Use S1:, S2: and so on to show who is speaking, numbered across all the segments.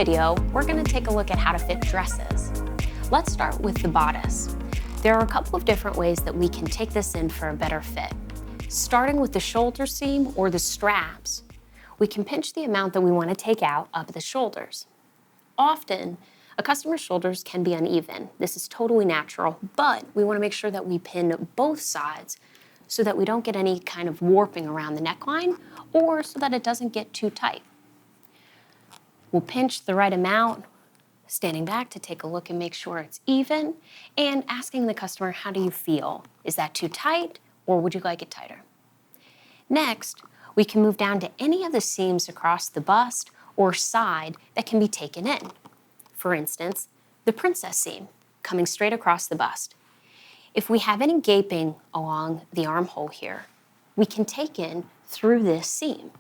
S1: video, we're going to take a look at how to fit dresses. Let's start with the bodice. There are a couple of different ways that we can take this in for a better fit. Starting with the shoulder seam or the straps, we can pinch the amount that we want to take out up the shoulders. Often, a customer's shoulders can be uneven. This is totally natural, but we want to make sure that we pin both sides so that we don't get any kind of warping around the neckline or so that it doesn't get too tight. We'll pinch the right amount, standing back to take a look and make sure it's even, and asking the customer, how do you feel? Is that too tight, or would you like it tighter? Next, we can move down to any of the seams across the bust or side that can be taken in. For instance, the princess seam, coming straight across the bust. If we have any gaping along the armhole here, we can take in through this seam,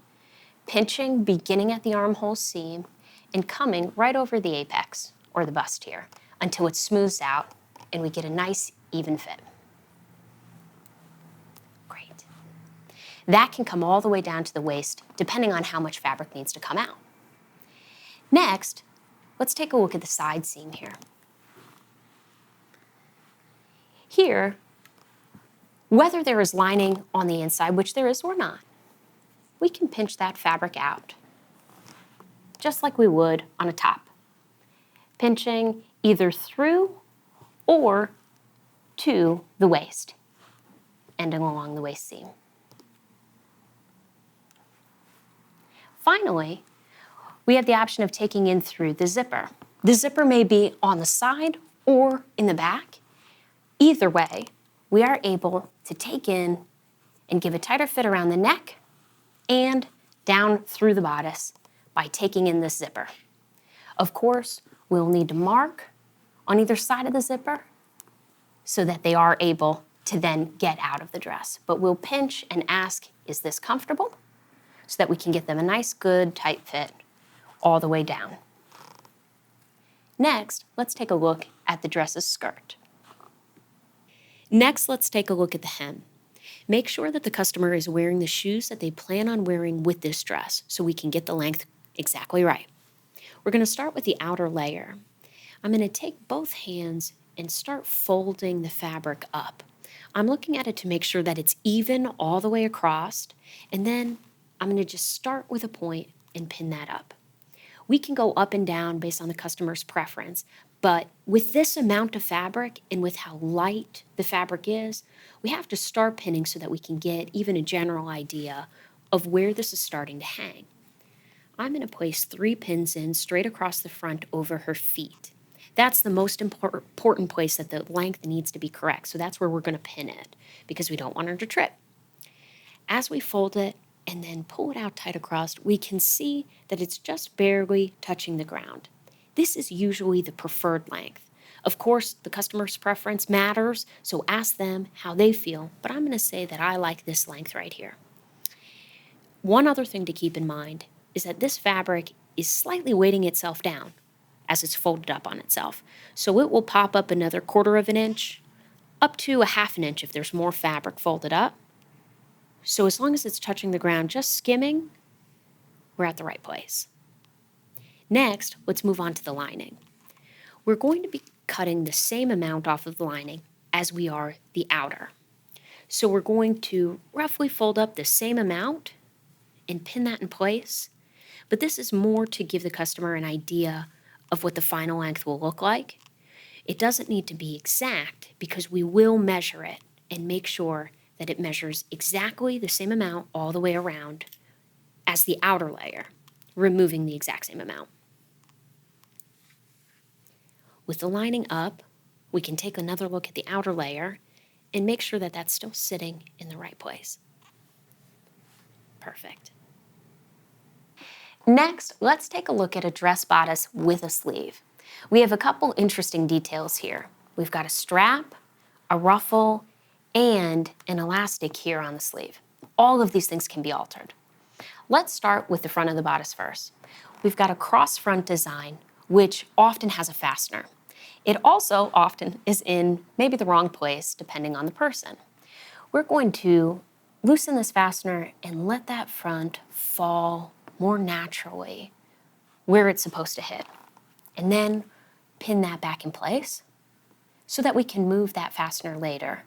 S1: pinching beginning at the armhole seam and coming right over the apex, or the bust here, until it smooths out and we get a nice, even fit. Great. That can come all the way down to the waist, depending on how much fabric needs to come out. Next, let's take a look at the side seam here. Here, whether there is lining on the inside, which there is or not, we can pinch that fabric out, just like we would on a top, pinching either through or to the waist, ending along the waist seam. Finally, we have the option of taking in through the zipper. The zipper may be on the side or in the back. Either way, we are able to take in and give a tighter fit around the neck and down through the bodice by taking in this zipper. Of course, we'll need to mark on either side of the zipper so that they are able to then get out of the dress. But we'll pinch and ask, is this comfortable? So that we can get them a nice, good, tight fit all the way down. Next, let's take a look at the dress's skirt. Next, let's take a look at the hem. Make sure that the customer is wearing the shoes that they plan on wearing with this dress so we can get the length exactly right. We're going to start with the outer layer. I'm going to take both hands and start folding the fabric up. I'm looking at it to make sure that it's even all the way across, and then I'm going to just start with a point and pin that up. We can go up and down based on the customer's preference, but with this amount of fabric and with how light the fabric is, we have to start pinning so that we can get even a general idea of where this is starting to hang. I'm going to place 3 pins in straight across the front over her feet. That's the most important place that the length needs to be correct, so that's where we're going to pin it because we don't want her to trip. As we fold it and then pull it out tight across, we can see that it's just barely touching the ground. This is usually the preferred length. Of course, the customer's preference matters, so ask them how they feel, but I'm going to say that I like this length right here. One other thing to keep in mind is that this fabric is slightly weighting itself down as it's folded up on itself. So it will pop up another 1/4 of an inch, up to a 1/2 an inch if there's more fabric folded up. So as long as it's touching the ground, just skimming, we're at the right place. Next, let's move on to the lining. We're going to be cutting the same amount off of the lining as we are the outer. So we're going to roughly fold up the same amount and pin that in place. But this is more to give the customer an idea of what the final length will look like. It doesn't need to be exact because we will measure it and make sure that it measures exactly the same amount all the way around as the outer layer, removing the exact same amount. With the lining up, we can take another look at the outer layer and make sure that that's still sitting in the right place. Perfect. Next, let's take a look at a dress bodice with a sleeve. We have a couple interesting details here. We've got a strap, a ruffle, and an elastic here on the sleeve. All of these things can be altered. Let's start with the front of the bodice first. We've got a cross front design, which often has a fastener. It also often is in maybe the wrong place, depending on the person. We're going to loosen this fastener and let that front fall more naturally where it's supposed to hit. And then pin that back in place so that we can move that fastener later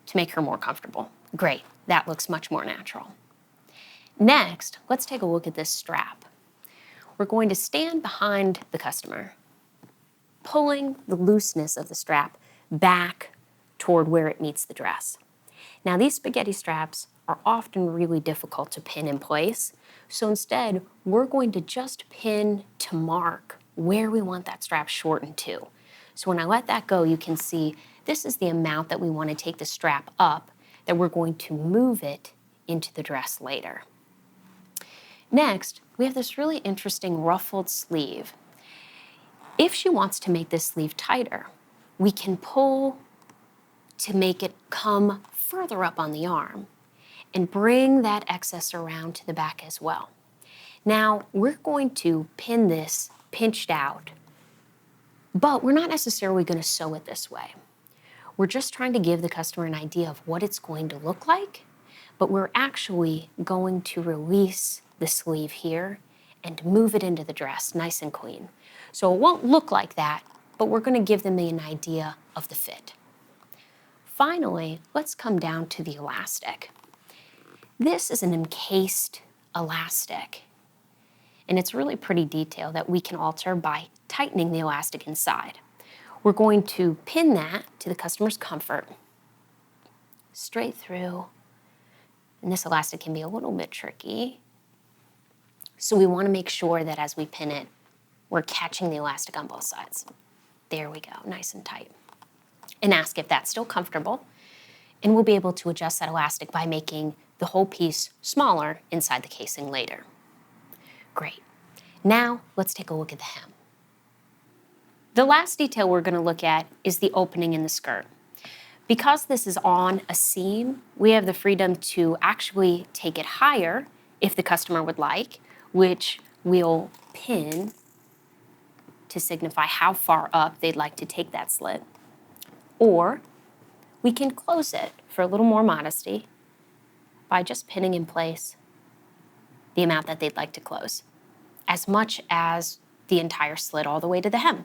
S1: to make her more comfortable. Great, that looks much more natural. Next, let's take a look at this strap. We're going to stand behind the customer, pulling the looseness of the strap back toward where it meets the dress. Now, these spaghetti straps are often really difficult to pin in place, so instead, we're going to just pin to mark where we want that strap shortened to. So when I let that go, you can see this is the amount that we want to take the strap up, that we're going to move it into the dress later. Next, we have this really interesting ruffled sleeve. If she wants to make this sleeve tighter, we can pull to make it come further up on the arm and bring that excess around to the back as well. Now, we're going to pin this pinched out, but we're not necessarily going to sew it this way. We're just trying to give the customer an idea of what it's going to look like, but we're actually going to release the sleeve here and move it into the dress nice and clean. So it won't look like that, but we're going to give them an idea of the fit. Finally, let's come down to the elastic. This is an encased elastic, and it's really pretty detailed that we can alter by tightening the elastic inside. We're going to pin that to the customer's comfort, straight through, and this elastic can be a little bit tricky. So we want to make sure that as we pin it, we're catching the elastic on both sides. There we go, nice and tight. And ask if that's still comfortable, and we'll be able to adjust that elastic by making the whole piece smaller inside the casing later. Great. Now, let's take a look at the hem. The last detail we're going to look at is the opening in the skirt. Because this is on a seam, we have the freedom to actually take it higher if the customer would like, which we'll pin to signify how far up they'd like to take that slit. Or we can close it for a little more modesty by just pinning in place the amount that they'd like to close, as much as the entire slit all the way to the hem.